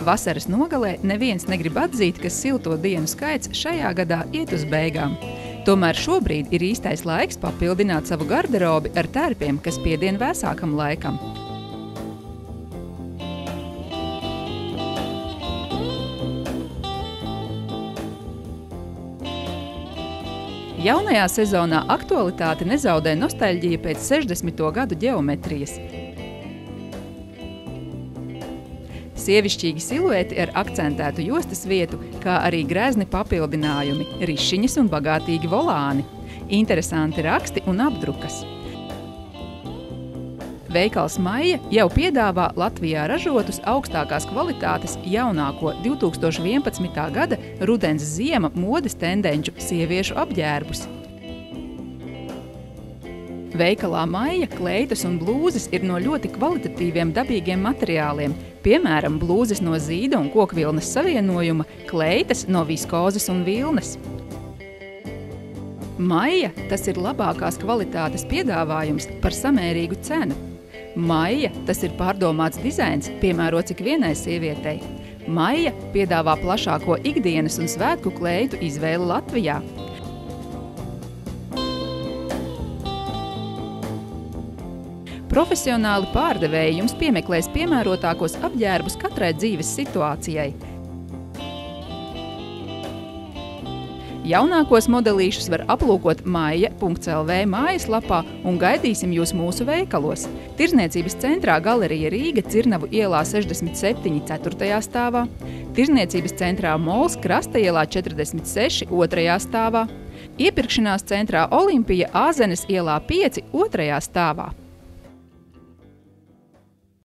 Vasaras nogalē neviens negrib atzīt, ka silto dienu skaits šajā gadā iet uz beigām. Tomēr šobrīd ir īstais laiks papildināt savu garderobi ar tērpiem, kas piedien vēsākam laikam. Jaunajā sezonā aktualitāti nezaudē nostalģija pēc 60. gadu ģeometrijas. Sievišķīgi silueti ar akcentētu jostas vietu, kā arī grezni papildinājumi, rišiņas un bagātīgi volāni, interesanti raksti un apdrukas. Veikals Maija jau piedāvā Latvijā ražotus augstākās kvalitātes jaunāko 2011. gada rudens ziema modes tendenču sieviešu apģērbus. Veikalā Maija kleitas un blūzes ir no ļoti kvalitatīviem dabīgiem materiāliem, piemēram, blūzes no zīda un kokvilnas savienojuma, kleitas no viskozes un vilnes. Maija – tas ir labākās kvalitātes piedāvājums par samērīgu cenu. Maija – tas ir pārdomāts dizains, piemērots ikvienai sievietei. Maija piedāvā plašāko ikdienas un svētku kleitu izvēli Latvijā. Profesionāli pārdevēji jums piemeklēs piemērotākos apģērbus katrai dzīves situācijai. Jaunākos modelīšus var aplūkot maija.lv mājaslapā un gaidīsim jūs mūsu veikalos. Tirzniecības centrā Galerija Rīga Cirnavu ielā 67. 4. stāvā, Tirzniecības centrā Mols Krasta ielā 46. 2. stāvā, Iepirkšanās centrā Olimpija Āzenes ielā 5. 2. stāvā.